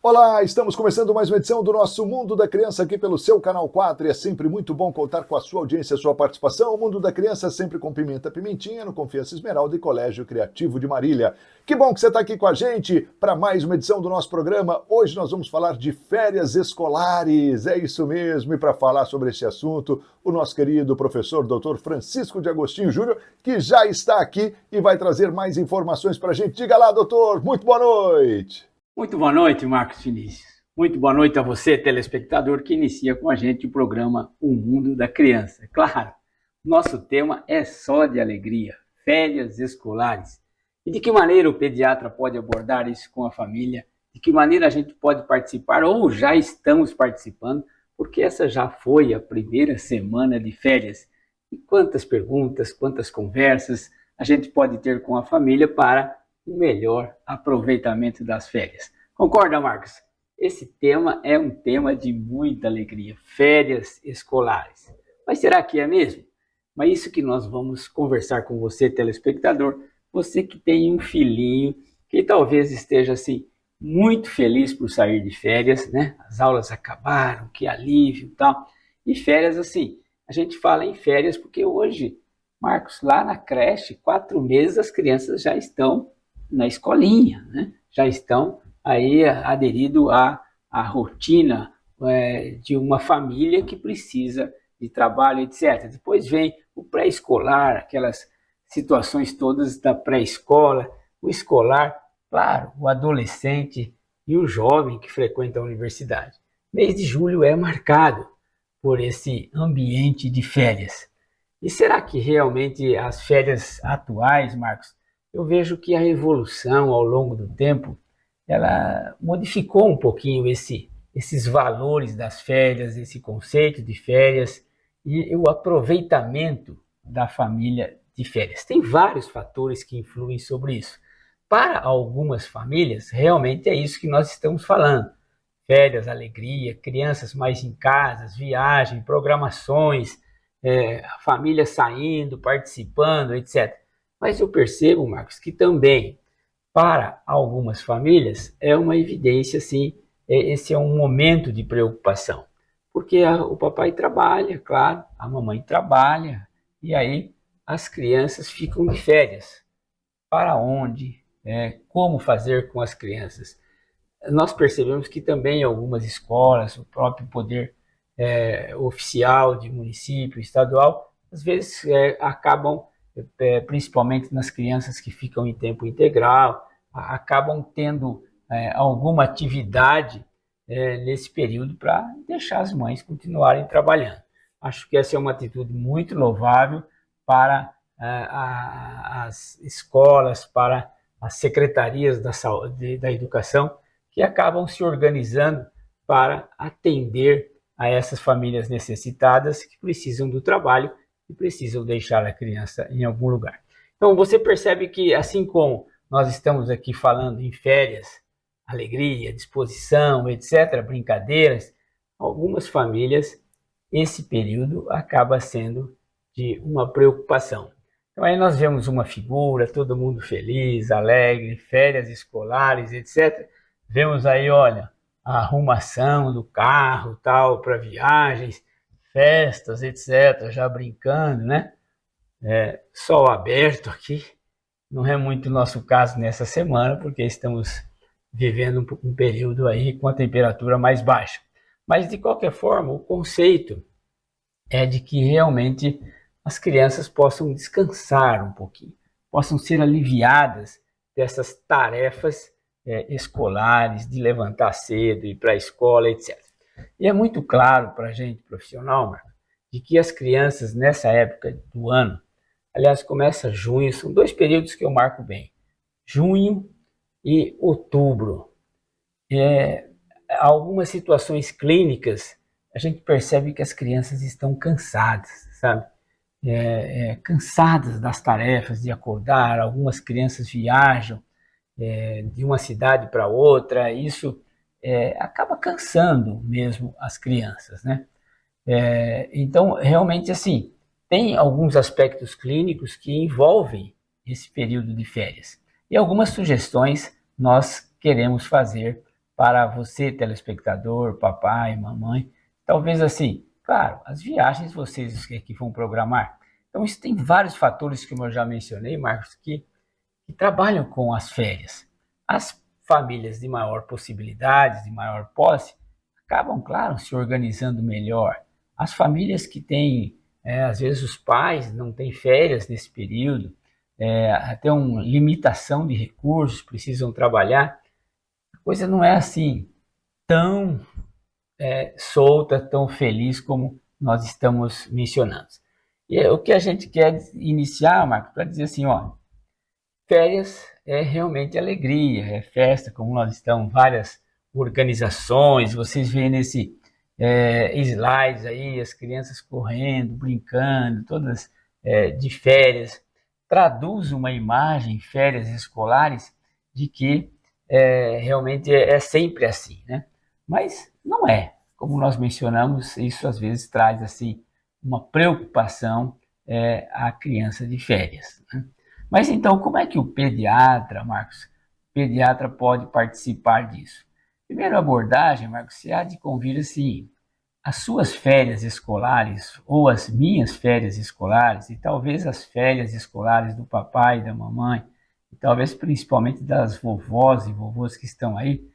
Olá, estamos começando mais uma edição do nosso Mundo da Criança aqui pelo seu Canal 4 e é sempre muito bom contar com a sua audiência, a sua participação. O Mundo da Criança sempre com Pimenta Pimentinha, no Confiança Esmeralda e Colégio Criativo de Marília. Que bom que você está aqui com a gente para mais uma edição do nosso programa. Hoje nós vamos falar de férias escolares, é isso mesmo. E para falar sobre esse assunto, o nosso querido professor Dr. Francisco de Agostinho Júnior, que já está aqui e vai trazer mais informações para a gente. Diga lá, doutor, muito boa noite. Muito boa noite, Marcos Vinícius. Muito boa noite a você, telespectador, que inicia com a gente o programa O Mundo da Criança. Claro, nosso tema é só de alegria, férias escolares. E de que maneira o pediatra pode abordar isso com a família? De que maneira a gente pode participar ou já estamos participando? Porque essa já foi a primeira semana de férias. E quantas perguntas, quantas conversas a gente pode ter com a família para o melhor aproveitamento das férias. Concorda, Marcos? Esse tema é um tema de muita alegria, férias escolares. Mas será que é mesmo? Mas isso que nós vamos conversar com você, telespectador, você que tem um filhinho que talvez esteja assim muito feliz por sair de férias, né? As aulas acabaram, que alívio e tal. E férias assim, a gente fala em férias porque hoje, Marcos, lá na creche, 4 meses as crianças já estão na escolinha, né? Já estão aí aderidos à rotina de uma família que precisa de trabalho, etc. Depois vem o pré-escolar, aquelas situações todas da pré-escola, o escolar, claro, o adolescente e o jovem que frequenta a universidade. Mês de julho é marcado por esse ambiente de férias. E será que realmente as férias atuais, Marcos, eu vejo que a evolução ao longo do tempo, ela modificou um pouquinho esses valores das férias, esse conceito de férias e o aproveitamento da família de férias. Tem vários fatores que influem sobre isso. Para algumas famílias, realmente é isso que nós estamos falando. Férias, alegria, crianças mais em casa, viagem, programações, a família saindo, participando, etc. Mas eu percebo, Marcos, que também para algumas famílias é uma evidência, sim, esse é um momento de preocupação. Porque o papai trabalha, claro, a mamãe trabalha, e aí as crianças ficam de férias. Para onde? Como fazer com as crianças? Nós percebemos que também algumas escolas, o próprio poder oficial de município, estadual, às vezes acabam principalmente nas crianças que ficam em tempo integral, acabam tendo alguma atividade nesse período para deixar as mães continuarem trabalhando. Acho que essa é uma atitude muito louvável para as escolas, para as secretarias da saúde, da educação, que acabam se organizando para atender a essas famílias necessitadas que precisam do trabalho e precisam deixar a criança em algum lugar. Então você percebe que assim como nós estamos aqui falando em férias, alegria, disposição, etc., brincadeiras, algumas famílias esse período acaba sendo de uma preocupação. Então aí nós vemos uma figura, todo mundo feliz, alegre, férias escolares, etc. Vemos aí, olha, a arrumação do carro, tal, para viagens, festas, etc., já brincando, né? Sol aberto aqui, não é muito o nosso caso nessa semana, porque estamos vivendo um período aí com a temperatura mais baixa. Mas, de qualquer forma, o conceito é de que realmente as crianças possam descansar um pouquinho, possam ser aliviadas dessas tarefas escolares, de levantar cedo, ir para a escola, etc. E é muito claro para a gente profissional, Marco, de que as crianças nessa época do ano, aliás, começa junho, são 2 períodos que eu marco bem, junho e outubro. Algumas situações clínicas, a gente percebe que as crianças estão cansadas, sabe? Cansadas das tarefas de acordar, algumas crianças viajam de uma cidade para outra, isso acaba cansando mesmo as crianças, né? Então, realmente, assim, tem alguns aspectos clínicos que envolvem esse período de férias. E algumas sugestões nós queremos fazer para você, telespectador, papai, mamãe. Talvez assim, claro, as viagens vocês que vão programar. Então, isso tem vários fatores, como eu já mencionei, Marcos, que trabalham com as férias. As famílias de maior possibilidade, de maior posse, acabam, claro, se organizando melhor. As famílias que têm, às vezes os pais não têm férias nesse período, até uma limitação de recursos, precisam trabalhar, a coisa não é assim tão solta, tão feliz como nós estamos mencionando. E o que a gente quer iniciar, Marco, para dizer assim, ó, férias é realmente alegria, é festa, como nós estamos, várias organizações, vocês veem nesse slides aí, as crianças correndo, brincando, todas de férias, traduz uma imagem, férias escolares, de que realmente é sempre assim, né? Mas não é. Como nós mencionamos, isso às vezes traz assim uma preocupação à criança de férias, né? Mas então, como é que o pediatra, Marcos, pode participar disso? Primeira abordagem, Marcos, se há de convir assim, as suas férias escolares ou as minhas férias escolares e talvez as férias escolares do papai e da mamãe e talvez principalmente das vovós e vovôs que estão aí,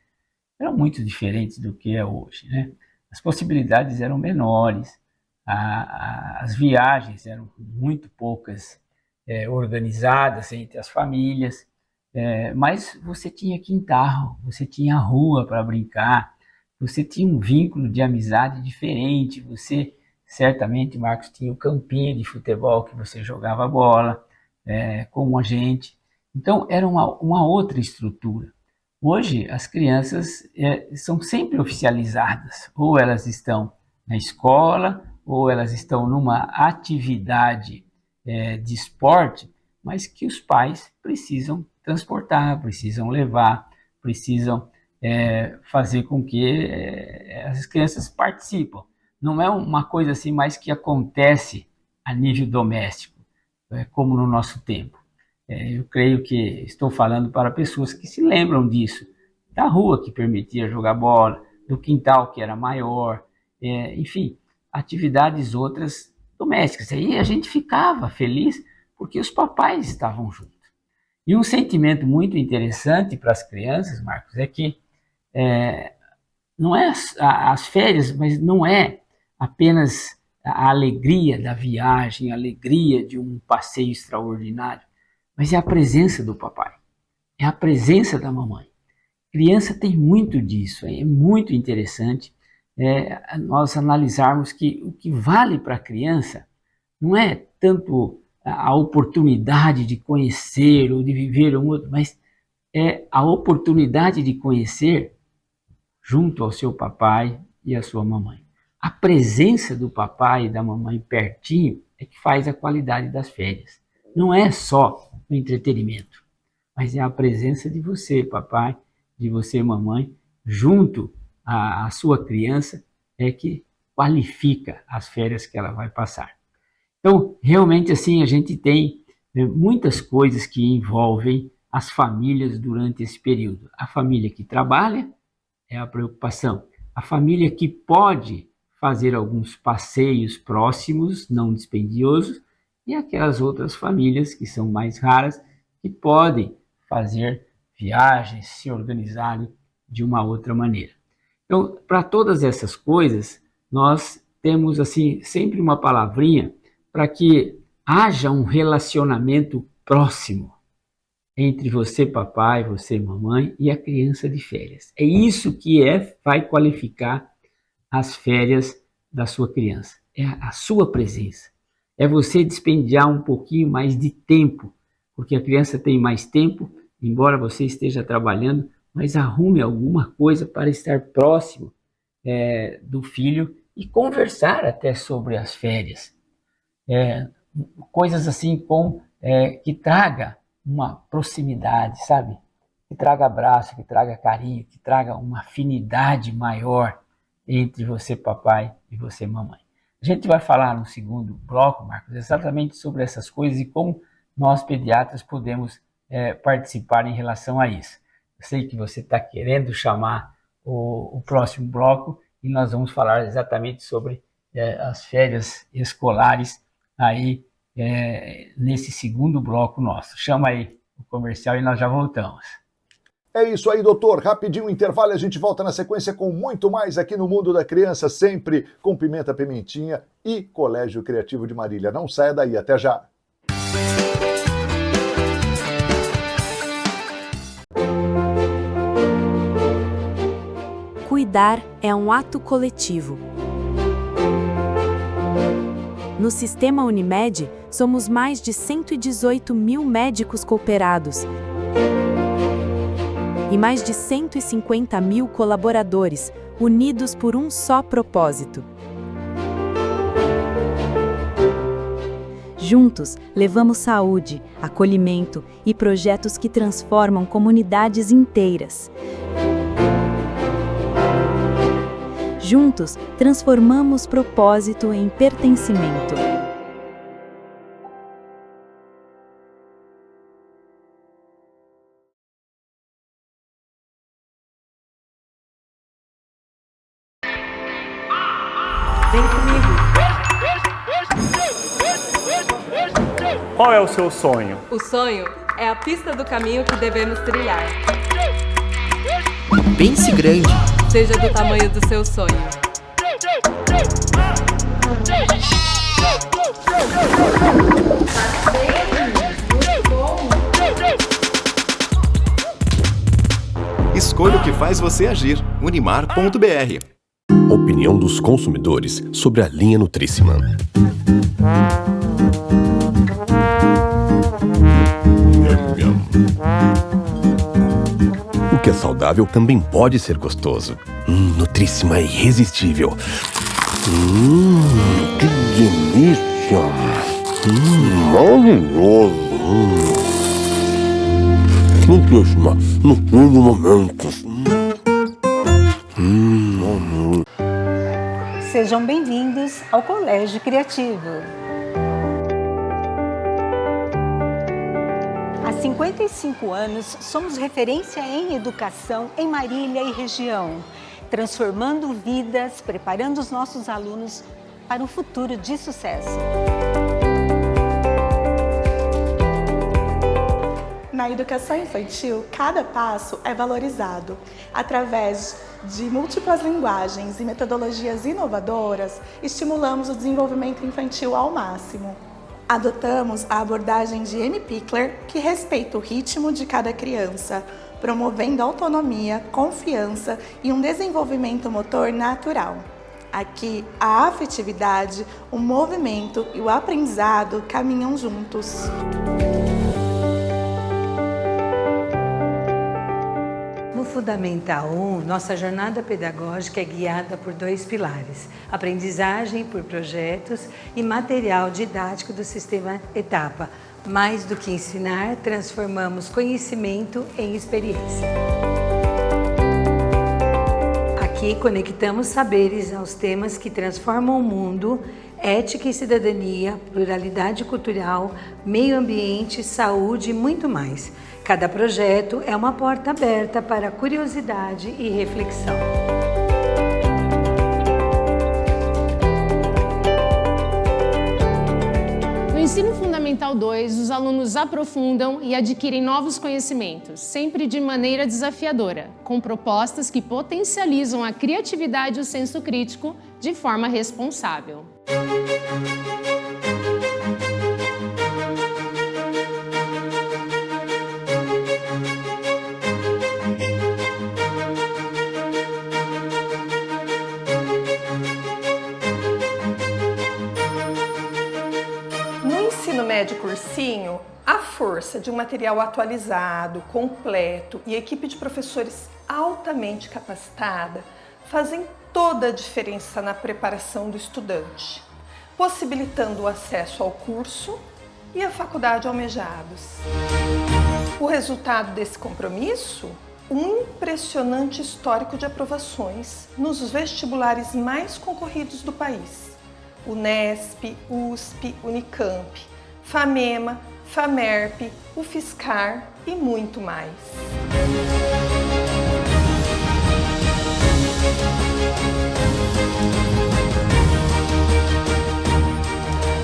eram muito diferentes do que é hoje, né? As possibilidades eram menores, as viagens eram muito poucas organizadas entre as famílias, mas você tinha quintal, você tinha rua para brincar, você tinha um vínculo de amizade diferente, você certamente, Marcos, tinha o campinho de futebol que você jogava bola com a gente, então era uma outra estrutura. Hoje, as crianças são sempre oficializadas, ou elas estão na escola, ou elas estão numa atividade de esporte, mas que os pais precisam transportar, precisam levar, precisam fazer com que as crianças participem. Não é uma coisa assim mais que acontece a nível doméstico, como no nosso tempo. Eu creio que estou falando para pessoas que se lembram disso, da rua que permitia jogar bola, do quintal que era maior, enfim, atividades outras domésticas. Aí a gente ficava feliz porque os papais estavam juntos. E um sentimento muito interessante para as crianças, Marcos, é que não é as férias, mas não é apenas a alegria da viagem, a alegria de um passeio extraordinário, mas é a presença do papai, é a presença da mamãe. Criança tem muito disso, é muito interessante nós analisarmos que o que vale para a criança não é tanto a oportunidade de conhecer ou de viver um outro, mas é a oportunidade de conhecer junto ao seu papai e à sua mamãe. A presença do papai e da mamãe pertinho é que faz a qualidade das férias. Não é só o entretenimento, mas é a presença de você, papai, de você, mamãe, junto à sua criança, que qualifica as férias que ela vai passar. Então, realmente assim, a gente tem muitas coisas que envolvem as famílias durante esse período. A família que trabalha é a preocupação. A família que pode fazer alguns passeios próximos, não dispendiosos, e aquelas outras famílias que são mais raras, que podem fazer viagens, se organizarem de uma outra maneira. Então, para todas essas coisas, nós temos assim sempre uma palavrinha para que haja um relacionamento próximo entre você, papai, você, mamãe, e a criança de férias. É isso que vai qualificar as férias da sua criança. É a sua presença. É você dispendiar um pouquinho mais de tempo, porque a criança tem mais tempo, embora você esteja trabalhando, mas arrume alguma coisa para estar próximo do filho e conversar até sobre as férias. Coisas assim que traga uma proximidade, sabe? Que traga abraço, que traga carinho, que traga uma afinidade maior entre você, papai, e você, mamãe. A gente vai falar no segundo bloco, Marcos, exatamente sobre essas coisas e como nós, pediatras, podemos participar em relação a isso. Eu sei que você está querendo chamar o próximo bloco e nós vamos falar exatamente sobre as férias escolares aí nesse segundo bloco nosso. Chama aí o comercial e nós já voltamos. É isso aí, doutor. Rapidinho intervalo e a gente volta na sequência com muito mais aqui no Mundo da Criança, sempre com Pimenta Pimentinha e Colégio Criativo de Marília. Não saia daí, até já. Cuidar é um ato coletivo. No Sistema Unimed, somos mais de 118 mil médicos cooperados e mais de 150 mil colaboradores, unidos por um só propósito. Juntos, levamos saúde, acolhimento e projetos que transformam comunidades inteiras. Juntos, transformamos propósito em pertencimento. Vem comigo. Qual é o seu sonho? O sonho é a pista do caminho que devemos trilhar. Pense grande. Seja do tamanho do seu sonho. Escolha o que faz você agir. Unimar.br. Opinião dos consumidores sobre a linha Nutrissima. O que é saudável também pode ser gostoso. Nutrissima é irresistível. Que delícia! Maravilhoso! Nutrissima, no todo momento. Sejam bem-vindos ao Colégio Criativo. Há 55 anos, somos referência em educação em Marília e região, transformando vidas, preparando os nossos alunos para um futuro de sucesso. Na educação infantil, cada passo é valorizado. Através de múltiplas linguagens e metodologias inovadoras, estimulamos o desenvolvimento infantil ao máximo. Adotamos a abordagem de Amy Pickler, que respeita o ritmo de cada criança, promovendo autonomia, confiança e um desenvolvimento motor natural. Aqui, a afetividade, o movimento e o aprendizado caminham juntos. No Fundamental 1, nossa jornada pedagógica é guiada por 2 pilares: aprendizagem por projetos e material didático do sistema Etapa. Mais do que ensinar, transformamos conhecimento em experiência. Aqui conectamos saberes aos temas que transformam o mundo: ética e cidadania, pluralidade cultural, meio ambiente, saúde e muito mais. Cada projeto é uma porta aberta para curiosidade e reflexão. No Ensino Fundamental 2, os alunos aprofundam e adquirem novos conhecimentos, sempre de maneira desafiadora, com propostas que potencializam a criatividade e o senso crítico de forma responsável. De cursinho, a força de um material atualizado, completo e equipe de professores altamente capacitada fazem toda a diferença na preparação do estudante, possibilitando o acesso ao curso e à faculdade almejados. O resultado desse compromisso? Um impressionante histórico de aprovações nos vestibulares mais concorridos do país: Unesp, USP, Unicamp, FAMEMA, FAMERP, UFSCar e muito mais.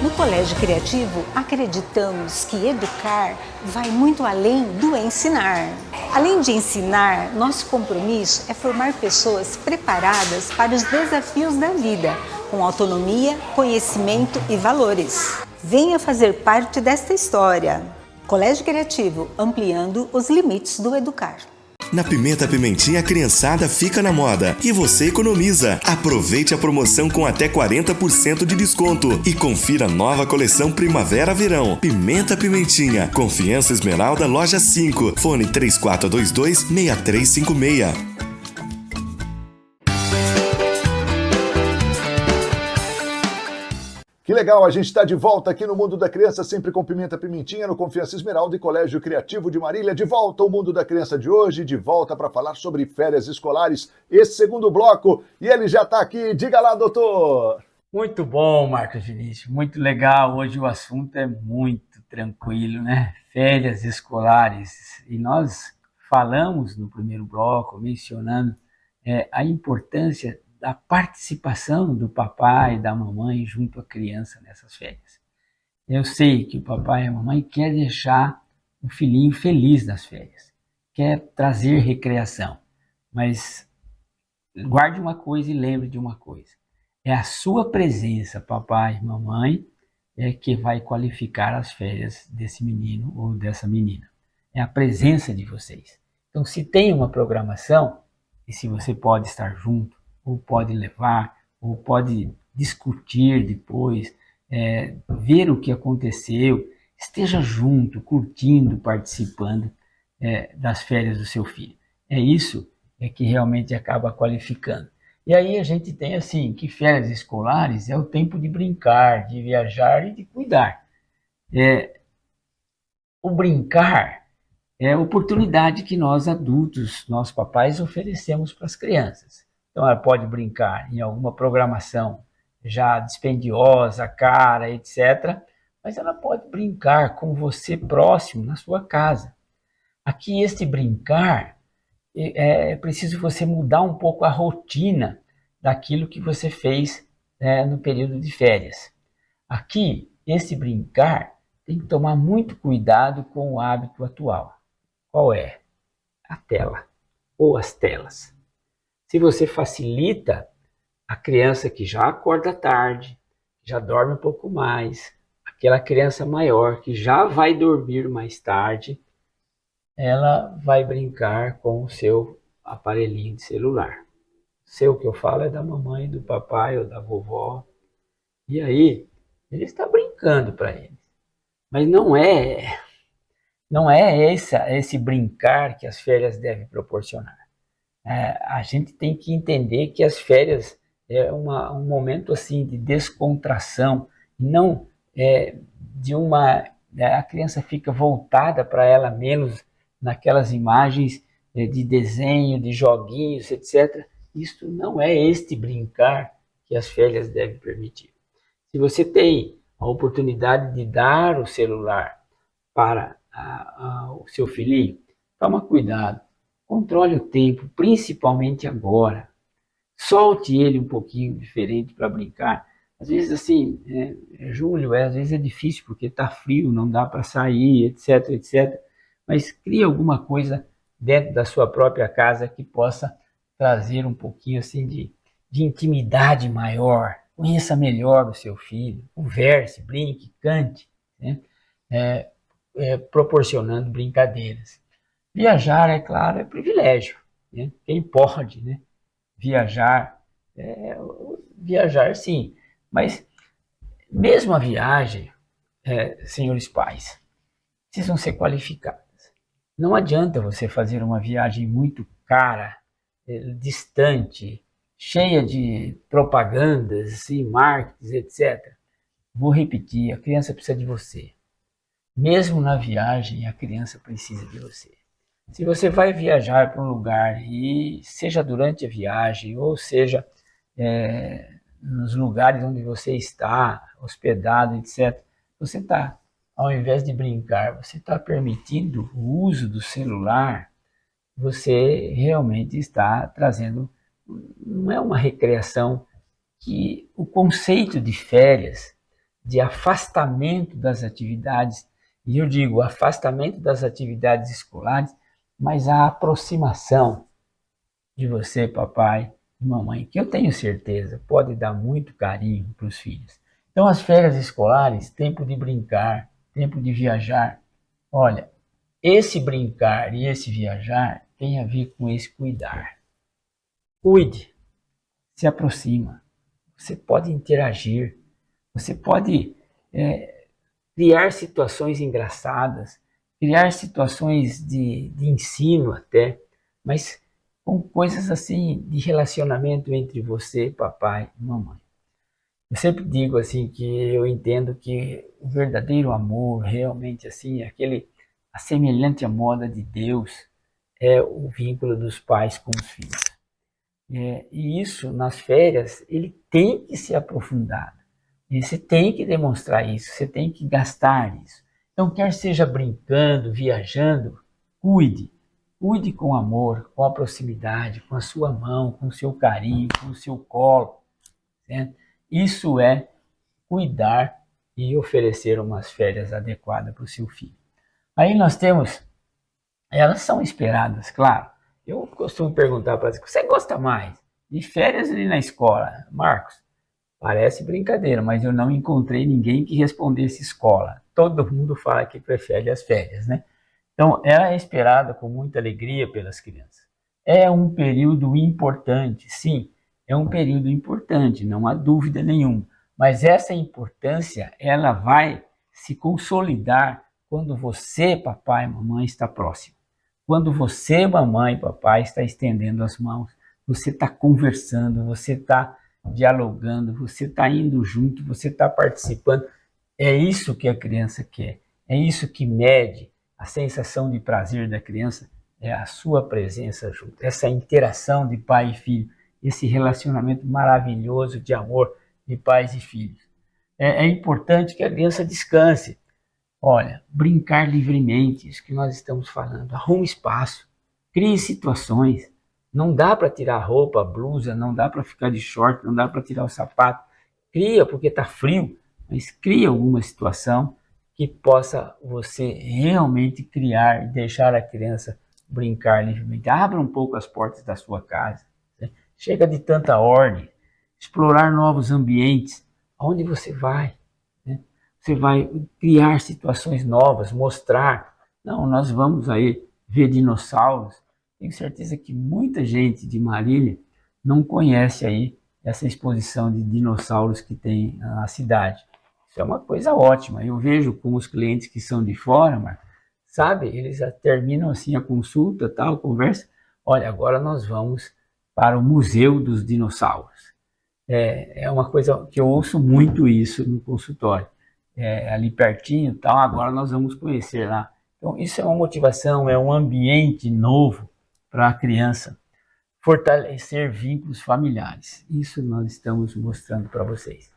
No Colégio Criativo, acreditamos que educar vai muito além do ensinar. Além de ensinar, nosso compromisso é formar pessoas preparadas para os desafios da vida, com autonomia, conhecimento e valores. Venha fazer parte desta história. Colégio Criativo, ampliando os limites do educar. Na Pimenta Pimentinha, a criançada fica na moda e você economiza. Aproveite a promoção com até 40% de desconto e confira a nova coleção Primavera-Verão. Pimenta Pimentinha, Confiança Esmeralda, Loja 5, fone 3422-6356. Que legal, a gente está de volta aqui no Mundo da Criança, sempre com Pimenta Pimentinha, no Confiança Esmeralda e Colégio Criativo de Marília. De volta ao Mundo da Criança de hoje, de volta para falar sobre férias escolares, esse segundo bloco. E ele já está aqui, diga lá, doutor! Muito bom, Marcos Vinícius, muito legal. Hoje o assunto é muito tranquilo, né? Férias escolares. E nós falamos no primeiro bloco, mencionando a importância da participação do papai e da mamãe junto à criança nessas férias. Eu sei que o papai e a mamãe querem deixar o filhinho feliz nas férias, quer trazer recreação, mas guarde uma coisa e lembre de uma coisa, é a sua presença, papai e mamãe, que vai qualificar as férias desse menino ou dessa menina, é a presença de vocês. Então, se tem uma programação, e se você pode estar junto, ou pode levar, ou pode discutir depois, ver o que aconteceu, esteja junto, curtindo, participando das férias do seu filho. É isso que realmente acaba qualificando. E aí a gente tem assim, que férias escolares é o tempo de brincar, de viajar e de cuidar. O brincar é a oportunidade que nós adultos, nós papais, oferecemos para as crianças. Então, ela pode brincar em alguma programação já dispendiosa, cara, etc. Mas ela pode brincar com você próximo, na sua casa. Aqui, este brincar, é preciso você mudar um pouco a rotina daquilo que você fez no período de férias. Aqui, esse brincar tem que tomar muito cuidado com o hábito atual. Qual é? A tela, ou as telas. Se você facilita a criança que já acorda tarde, já dorme um pouco mais, aquela criança maior que já vai dormir mais tarde, ela vai brincar com o seu aparelhinho de celular. Sei o que eu falo é da mamãe, do papai ou da vovó. E aí, ele está brincando para ele. Mas não é esse brincar que as férias devem proporcionar. A gente tem que entender que as férias é um momento assim de descontração, não a criança fica voltada para ela menos naquelas imagens de desenho, de joguinhos, etc. Isso não é este brincar que as férias devem permitir. Se você tem a oportunidade de dar o celular para o seu filhinho, toma cuidado. Controle o tempo, principalmente agora. Solte ele um pouquinho diferente para brincar. Às vezes, assim, julho, às vezes é difícil porque está frio, não dá para sair, etc, etc. Mas crie alguma coisa dentro da sua própria casa que possa trazer um pouquinho assim de intimidade maior. Conheça melhor o seu filho, converse, brinque, cante, né? Proporcionando brincadeiras. Viajar, é claro, é privilégio, né? Quem pode, né? Viajar sim, mas mesmo a viagem, senhores pais, precisam ser qualificadas. Não adianta você fazer uma viagem muito cara, distante, cheia de propagandas e marketing, etc. Vou repetir, a criança precisa de você. Mesmo na viagem, a criança precisa de você. Se você vai viajar para um lugar, e seja durante a viagem, ou seja nos lugares onde você está, hospedado, etc., você está, ao invés de brincar, você está permitindo o uso do celular, você realmente está trazendo não é uma recreação, que o conceito de férias, de afastamento das atividades, e eu digo afastamento das atividades escolares, mas a aproximação de você, papai e mamãe, que eu tenho certeza pode dar muito carinho para os filhos. Então, as férias escolares, tempo de brincar, tempo de viajar. Olha, esse brincar e esse viajar tem a ver com esse cuidar. Cuide, se aproxima. Você pode interagir, você pode criar situações engraçadas, criar situações de ensino até, mas com coisas assim de relacionamento entre você, papai e mamãe. Eu sempre digo assim que eu entendo que o verdadeiro amor, realmente assim, a semelhante à moda de Deus, é o vínculo dos pais com os filhos. E isso, nas férias, ele tem que ser aprofundado. E você tem que demonstrar isso, você tem que gastar isso. Então, quer seja brincando, viajando, cuide. Cuide com amor, com a proximidade, com a sua mão, com o seu carinho, com o seu colo. Certo? Isso é cuidar e oferecer umas férias adequadas para o seu filho. Aí nós temos, elas são esperadas, claro. Eu costumo perguntar para elas, você gosta mais de férias ali na escola? Marcos, parece brincadeira, mas eu não encontrei ninguém que respondesse escola. Todo mundo fala que prefere as férias, né? Então, ela é esperada com muita alegria pelas crianças. É um período importante, sim, é um período importante, não há dúvida nenhuma. Mas essa importância, ela vai se consolidar quando você, papai e mamãe, está próximo. Quando você, mamãe e papai, está estendendo as mãos, você está conversando, você está dialogando, você está indo junto, você está participando. É isso que a criança quer, é isso que mede a sensação de prazer da criança, é a sua presença junto, essa interação de pai e filho, esse relacionamento maravilhoso de amor de pais e filhos. É importante que a criança descanse. Olha, brincar livremente, isso que nós estamos falando, arrume espaço, crie situações. Não dá para tirar a roupa, a blusa, não dá para ficar de short, não dá para tirar o sapato. Cria porque está frio, mas cria alguma situação que possa você realmente criar e deixar a criança brincar livremente. Abra um pouco as portas da sua casa. Né? Chega de tanta ordem. Explorar novos ambientes. Aonde você vai? Né? Você vai criar situações novas, mostrar. Não, nós vamos aí ver dinossauros. Tenho certeza que muita gente de Marília não conhece aí essa exposição de dinossauros que tem na cidade. Isso é uma coisa ótima. Eu vejo com os clientes que são de fora, mas, sabe, eles terminam assim a consulta, tal, conversa. Olha, agora nós vamos para o Museu dos Dinossauros. É uma coisa que eu ouço muito isso no consultório. Ali pertinho, tal, agora nós vamos conhecer lá. Então, isso é uma motivação, é um ambiente novo para a criança. Fortalecer vínculos familiares. Isso nós estamos mostrando para vocês.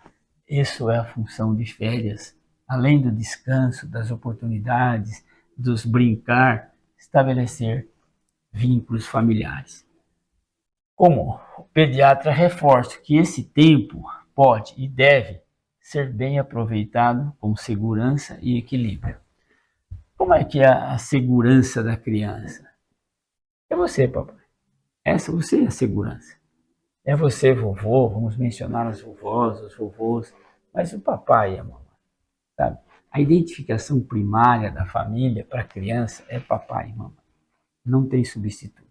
Isso é a função de férias. Além do descanso, das oportunidades, dos brincar, estabelecer vínculos familiares. Como o pediatra reforça que esse tempo pode e deve ser bem aproveitado com segurança e equilíbrio. Como é que é a segurança da criança? É você, papai. Você é a segurança. É você, vovô, vamos mencionar as vovós, os vovôs, mas o papai e a mamãe, sabe? A identificação primária da família para a criança é papai e mamãe. Não tem substituto.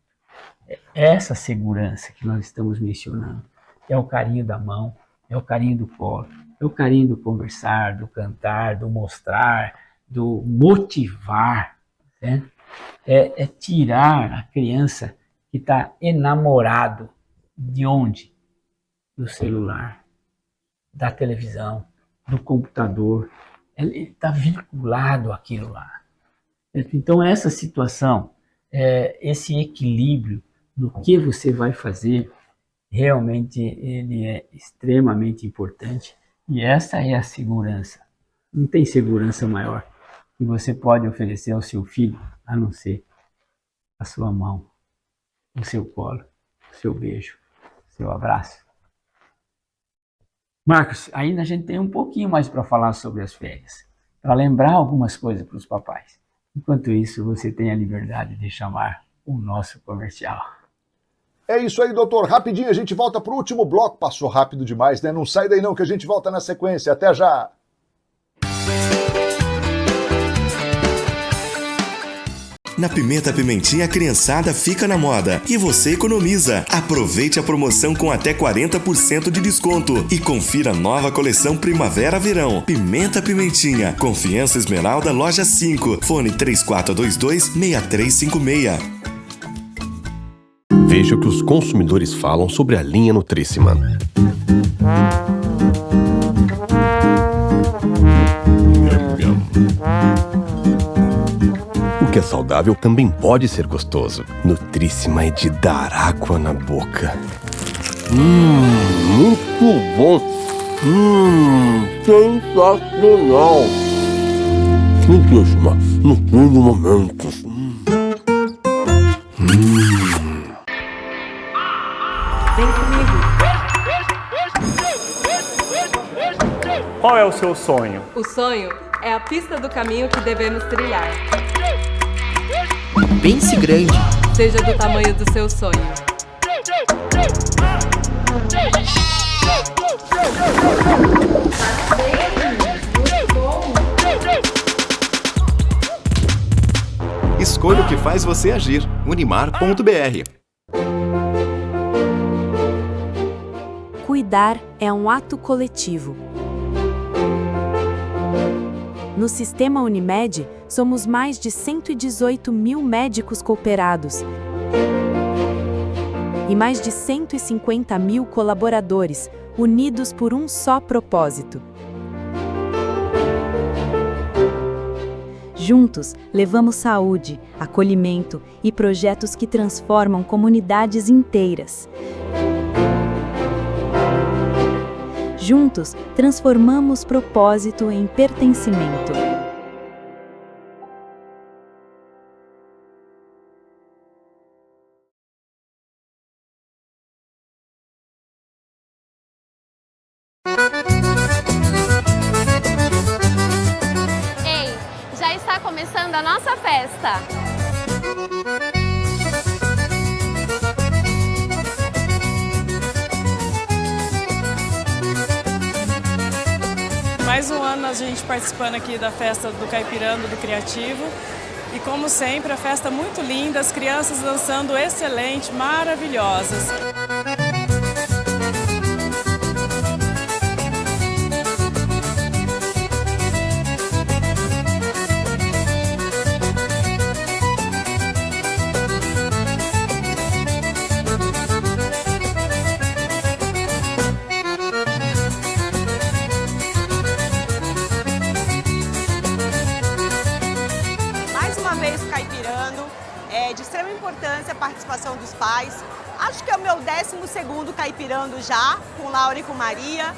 É essa segurança que nós estamos mencionando. É o carinho da mão, é o carinho do colo, é o carinho do conversar, do cantar, do mostrar, do motivar, né? É tirar a criança que está enamorado de onde? Do celular, da televisão, do computador. Ele está vinculado àquilo lá. Então essa situação, esse equilíbrio no que você vai fazer, realmente ele é extremamente importante. E essa é a segurança. Não tem segurança maior que você pode oferecer ao seu filho, a não ser a sua mão, o seu colo, o seu beijo, Seu abraço. Marcos, ainda a gente tem um pouquinho mais para falar sobre as férias, para lembrar algumas coisas para os papais. Enquanto isso, você tem a liberdade de chamar o nosso comercial. É isso aí, doutor. Rapidinho, a gente volta para o último bloco. Passou rápido demais, né? Não sai daí não, que a gente volta na sequência. Até já! Na Pimenta Pimentinha, a criançada fica na moda e você economiza. Aproveite a promoção com até 40% de desconto e confira a nova coleção Primavera-Verão. Pimenta Pimentinha, Confiança Esmeralda, Loja 5, fone 3422-6356. Veja o que os consumidores falam sobre a linha Nutríssima. O que é saudável também pode ser gostoso. Nutríssima é de dar água na boca. Muito bom. Sensacional. Nutríssima, no todo momento. Vem comigo. Qual é o seu sonho? O sonho é a pista do caminho que devemos trilhar. Pense grande. Seja do tamanho do seu sonho. Escolha o que faz você agir. Unimar.br. Cuidar é um ato coletivo. No Sistema Unimed, somos mais de 118 mil médicos cooperados e mais de 150 mil colaboradores, unidos por um só propósito. Juntos, levamos saúde, acolhimento e projetos que transformam comunidades inteiras. Juntos, transformamos propósito em pertencimento. Ei, já está começando a nossa festa! Mais um ano a gente participando aqui da festa do Caipirando do Criativo e, como sempre, a festa muito linda, as crianças dançando excelente, maravilhosas. É de extrema importância a participação dos pais. Acho que é o meu 12º Caipirando já, com Laura e com Maria.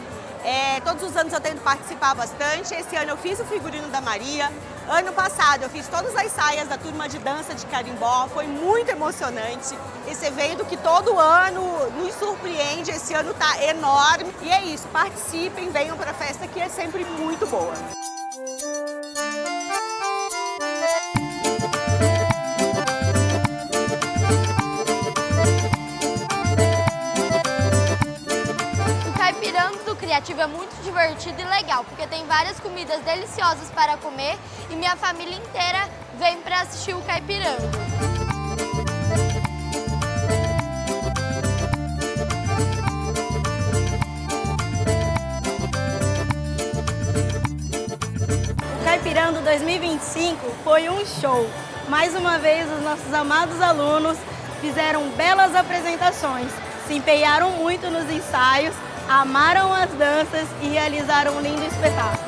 Todos os anos eu tento participar bastante. Esse ano eu fiz o figurino da Maria. Ano passado eu fiz todas as saias da turma de dança de carimbó. Foi muito emocionante. Esse evento que todo ano nos surpreende. Esse ano tá enorme. E é isso, participem, venham para a festa que é sempre muito boa. O Criativo é muito divertido e legal, porque tem várias comidas deliciosas para comer e minha família inteira vem para assistir o Caipirando. O Caipirando 2025 foi um show. Mais uma vez, os nossos amados alunos fizeram belas apresentações, se empenharam muito nos ensaios, amaram as danças e realizaram um lindo espetáculo.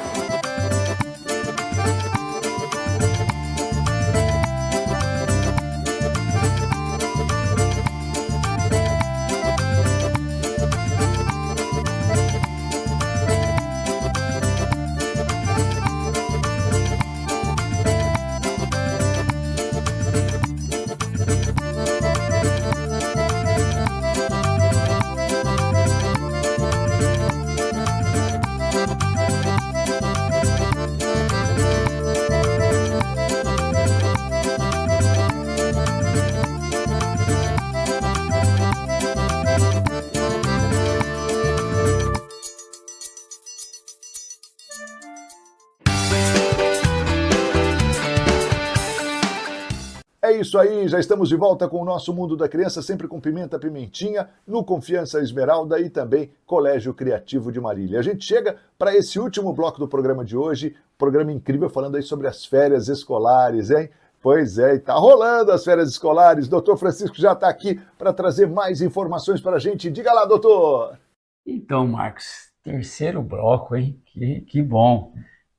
isso aí, já estamos de volta com o nosso Mundo da Criança, sempre com Pimenta Pimentinha, no Confiança Esmeralda e também Colégio Criativo de Marília. A gente chega para esse último bloco do programa de hoje, programa incrível falando aí sobre as férias escolares, hein? Pois é, e tá rolando as férias escolares. Doutor Francisco já está aqui para trazer mais informações para a gente. Diga lá, doutor! Então, Marcos, terceiro bloco, hein? Que bom!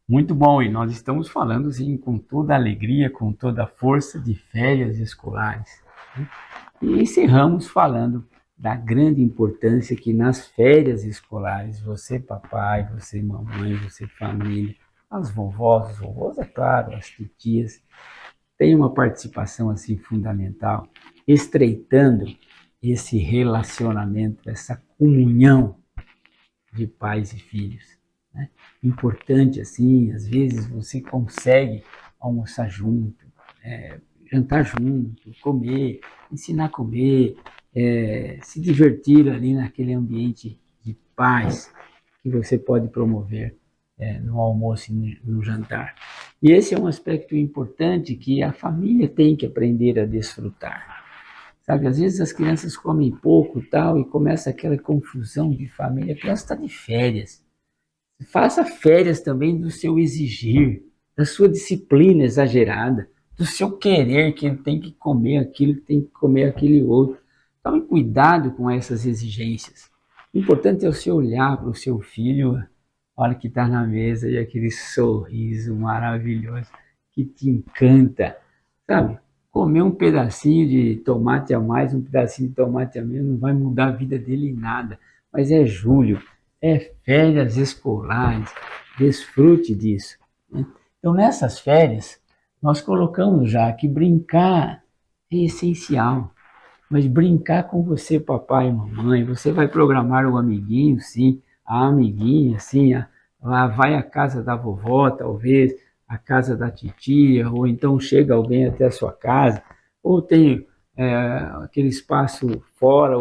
Muito bom, e nós estamos falando assim, com toda a alegria, com toda a força de férias escolares. Né? E encerramos falando da grande importância que nas férias escolares, você papai, você mamãe, você família, as vovós, os vovôs, é claro, as titias, tem uma participação assim fundamental, estreitando esse relacionamento, essa comunhão de pais e filhos. Né? Importante assim, às vezes você consegue almoçar junto, jantar junto, comer, ensinar a comer, se divertir ali naquele ambiente de paz que você pode promover no almoço e no jantar. E esse é um aspecto importante que a família tem que aprender a desfrutar. Sabe, às vezes as crianças comem pouco tal, e começa aquela confusão de família, a criança está de férias. Faça férias também do seu exigir, da sua disciplina exagerada, do seu querer, que ele tem que comer aquilo, que tem que comer aquele outro. Tome cuidado com essas exigências. O importante é você olhar para o seu filho, a hora que está na mesa, e aquele sorriso maravilhoso que te encanta. Sabe, comer um pedacinho de tomate a mais, um pedacinho de tomate a menos, não vai mudar a vida dele em nada. Mas é julho. Férias escolares, desfrute disso. Né? Então, nessas férias, nós colocamos já que brincar é essencial. Mas brincar com você, papai e mamãe, você vai programar o amiguinho, sim, a amiguinha, sim, vai à casa da vovó, talvez, à casa da titia, ou então chega alguém até a sua casa, ou tem aquele espaço fora,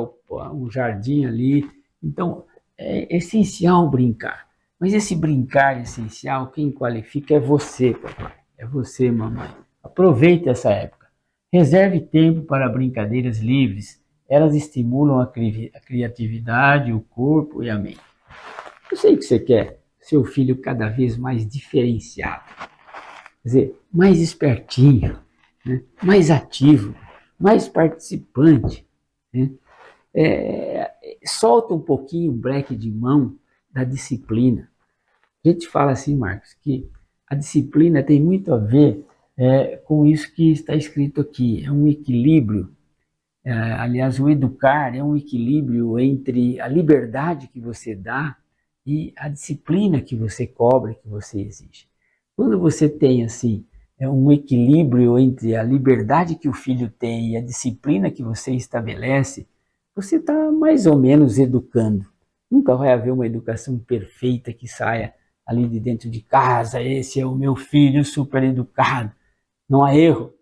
um jardim ali. Então, é essencial brincar, mas esse brincar essencial, quem qualifica é você, papai, é você, mamãe. Aproveite essa época, reserve tempo para brincadeiras livres, elas estimulam a criatividade, o corpo e a mente. Eu sei que você quer seu filho cada vez mais diferenciado, quer dizer, mais espertinho, né? Mais ativo, mais participante, né? Solta um pouquinho o breque de mão da disciplina. A gente fala assim, Marcos, que a disciplina tem muito a ver com isso que está escrito aqui. É um equilíbrio, aliás, o educar é um equilíbrio entre a liberdade que você dá e a disciplina que você cobra, que você exige. Quando você tem assim, um equilíbrio entre a liberdade que o filho tem e a disciplina que você estabelece, você está mais ou menos educando. Nunca vai haver uma educação perfeita que saia ali de dentro de casa. Esse é o meu filho super educado. Não há erro.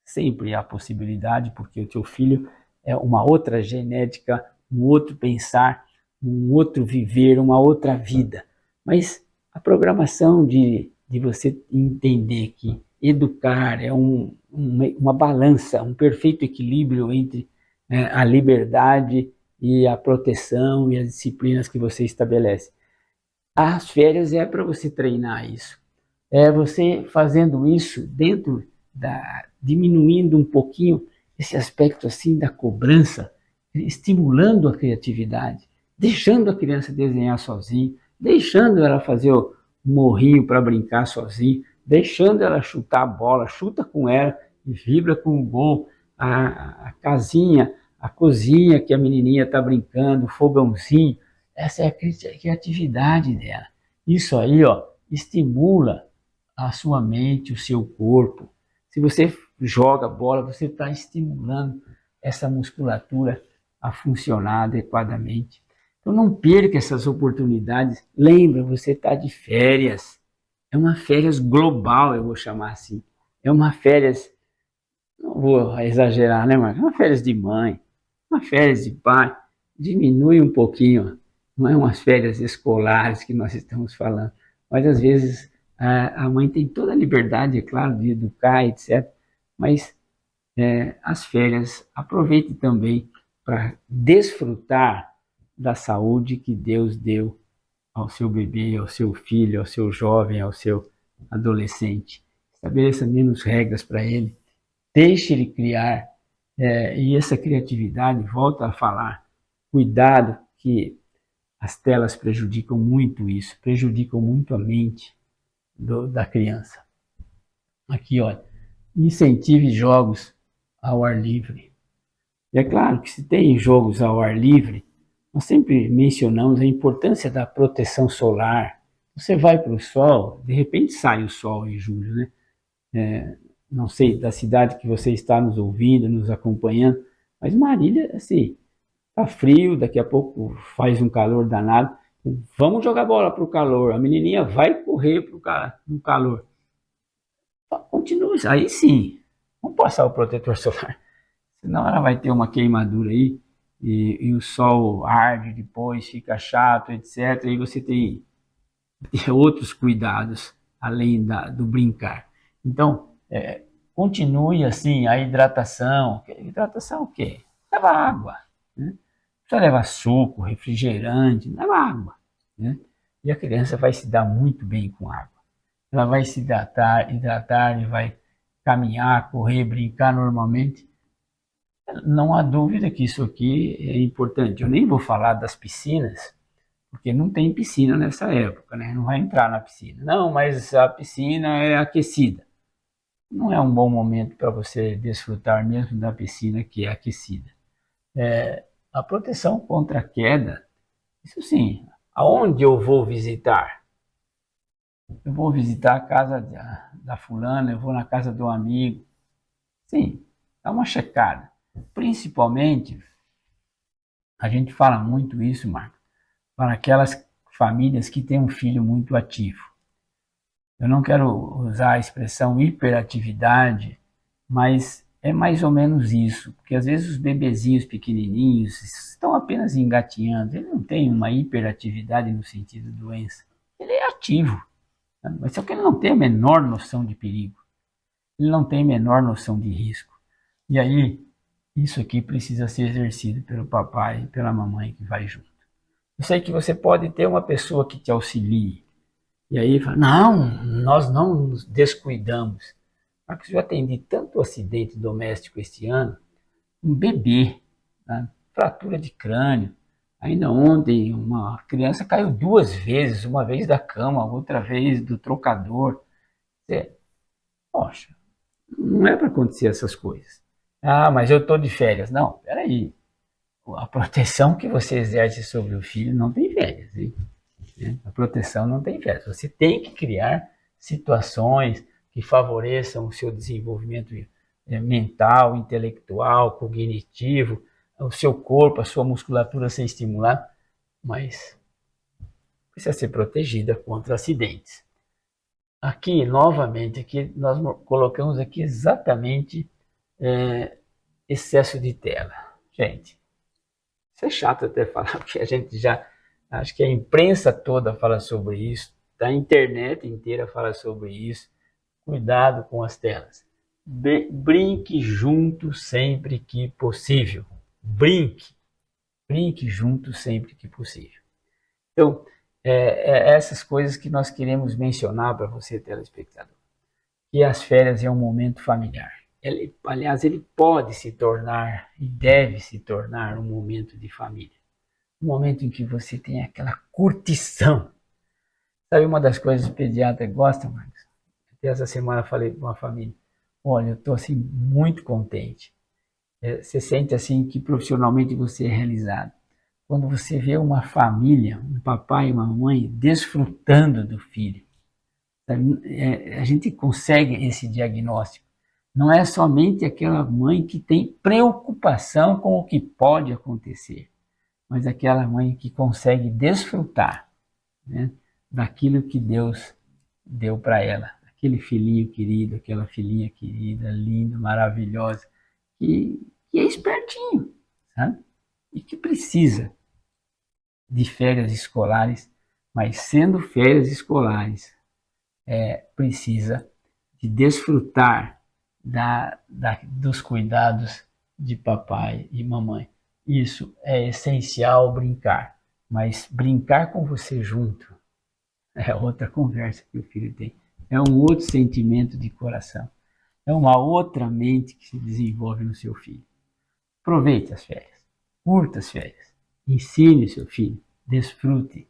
Sempre há possibilidade, porque o teu filho é uma outra genética, um outro pensar, um outro viver, uma outra vida. Mas a programação de você entender que educar é uma balança, um perfeito equilíbrio entre a liberdade e a proteção e as disciplinas que você estabelece. As férias é para você treinar isso. É você fazendo isso dentro diminuindo um pouquinho esse aspecto assim da cobrança, estimulando a criatividade, deixando a criança desenhar sozinha, deixando ela fazer o morrinho para brincar sozinha, deixando ela chutar a bola, chuta com ela e vibra com o gol, a casinha, a cozinha que a menininha está brincando, o fogãozinho, essa é a criatividade dela. Isso aí, ó, estimula a sua mente, o seu corpo. Se você joga bola, você está estimulando essa musculatura a funcionar adequadamente. Então não perca essas oportunidades. Lembra, você está de férias. É uma férias global, eu vou chamar assim. É uma férias, não vou exagerar, né, Marcos? É uma férias de mãe, uma férias de pai. Diminui um pouquinho, não é umas férias escolares que nós estamos falando, mas às vezes a mãe tem toda a liberdade, é claro, de educar, etc. Mas as férias, aproveite também para desfrutar da saúde que Deus deu ao seu bebê, ao seu filho, ao seu jovem, ao seu adolescente. Estabeleça menos regras para ele, deixe ele criar, e essa criatividade, volta a falar, cuidado que as telas prejudicam muito isso, prejudicam muito a mente da criança. Aqui, olha, incentive jogos ao ar livre. E é claro que se tem jogos ao ar livre, nós sempre mencionamos a importância da proteção solar. Você vai para o sol, de repente sai o sol em julho, né? Não sei da cidade que você está nos ouvindo, nos acompanhando, mas Marília, assim, tá frio, daqui a pouco faz um calor danado. Vamos jogar bola para o calor, a menininha vai correr no calor. Continua, aí sim, vamos passar o protetor solar, senão ela vai ter uma queimadura aí, e o sol arde depois, fica chato, etc. E você tem outros cuidados, além do brincar. Então, continue assim, a hidratação. Hidratação o quê? Leva água, né? Precisa levar suco, refrigerante, leva água, né? E a criança vai se dar muito bem com água. Ela vai se hidratar e vai caminhar, correr, brincar normalmente. Não há dúvida que isso aqui é importante. Eu nem vou falar das piscinas, porque não tem piscina nessa época, né? Não vai entrar na piscina. Não, mas a piscina é aquecida. Não é um bom momento para você desfrutar mesmo da piscina que é aquecida. A proteção contra a queda, isso sim, aonde eu vou visitar? Eu vou visitar a casa da fulana, eu vou na casa do amigo. Sim, dá uma checada. Principalmente, a gente fala muito isso, Marco, para aquelas famílias que têm um filho muito ativo. Eu não quero usar a expressão hiperatividade, mas é mais ou menos isso, porque às vezes os bebezinhos pequenininhos estão apenas engatinhando, ele não tem uma hiperatividade no sentido de doença, ele é ativo, né? Mas só que ele não tem a menor noção de perigo, ele não tem a menor noção de risco. E aí, isso aqui precisa ser exercido pelo papai e pela mamãe que vai junto. Eu sei que você pode ter uma pessoa que te auxilie, e aí fala, não, nós não nos descuidamos. Marcos, eu atendi tanto acidente doméstico este ano, um bebê, né? Fratura de crânio. Ainda ontem uma criança caiu 2 vezes, uma vez da cama, outra vez do trocador. Poxa, não é para acontecer essas coisas. Ah, mas eu estou de férias. Não, peraí. A proteção que você exerce sobre o filho não tem férias, hein? A proteção não tem férias. Você tem que criar situações que favoreçam o seu desenvolvimento mental, intelectual, cognitivo, o seu corpo, a sua musculatura ser estimulada, mas precisa ser protegida contra acidentes. Aqui, novamente, aqui nós colocamos aqui exatamente excesso de tela. Gente, isso é chato até falar, porque a gente já, acho que a imprensa toda fala sobre isso, a internet inteira fala sobre isso. Cuidado com as telas. Brinque junto sempre que possível. Brinque junto sempre que possível. Então, essas coisas que nós queremos mencionar para você, telespectador. Que as férias é um momento familiar. Aliás, ele pode se tornar e deve se tornar um momento de família. Um momento em que você tem aquela curtição. Sabe uma das coisas que o pediatra gosta, Marcos? Essa semana eu falei com uma família, olha, eu estou assim muito contente. Você sente assim que profissionalmente você é realizado. Quando você vê uma família, um papai e uma mãe desfrutando do filho. A gente consegue esse diagnóstico. Não é somente aquela mãe que tem preocupação com o que pode acontecer, mas aquela mãe que consegue desfrutar, né, daquilo que Deus deu para ela. Aquele filhinho querido, aquela filhinha querida, linda, maravilhosa, que é espertinho, sabe? E que precisa de férias escolares, mas sendo férias escolares, precisa de desfrutar dos cuidados de papai e mamãe. Isso é essencial, brincar. Mas brincar com você junto é outra conversa que o filho tem. É um outro sentimento de coração. É uma outra mente que se desenvolve no seu filho. Aproveite as férias. Curta as férias. Ensine o seu filho. Desfrute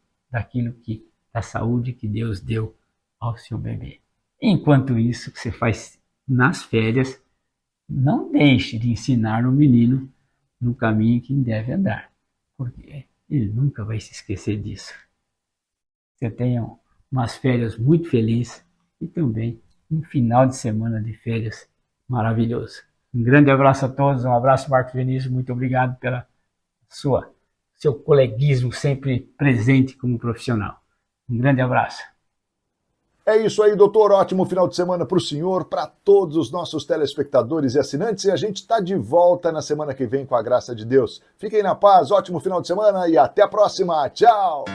da saúde que Deus deu ao seu bebê. Enquanto isso que você faz nas férias, não deixe de ensinar o menino no caminho que deve andar, porque ele nunca vai se esquecer disso. Você tenha umas férias muito felizes e também um final de semana de férias maravilhoso. Um grande abraço a todos, um abraço, Marcos Vinícius, muito obrigado pela seu coleguismo sempre presente como profissional. Um grande abraço. É isso aí, doutor. Ótimo final de semana para o senhor, para todos os nossos telespectadores e assinantes. E a gente está de volta na semana que vem com a graça de Deus. Fiquem na paz, ótimo final de semana e até a próxima. Tchau!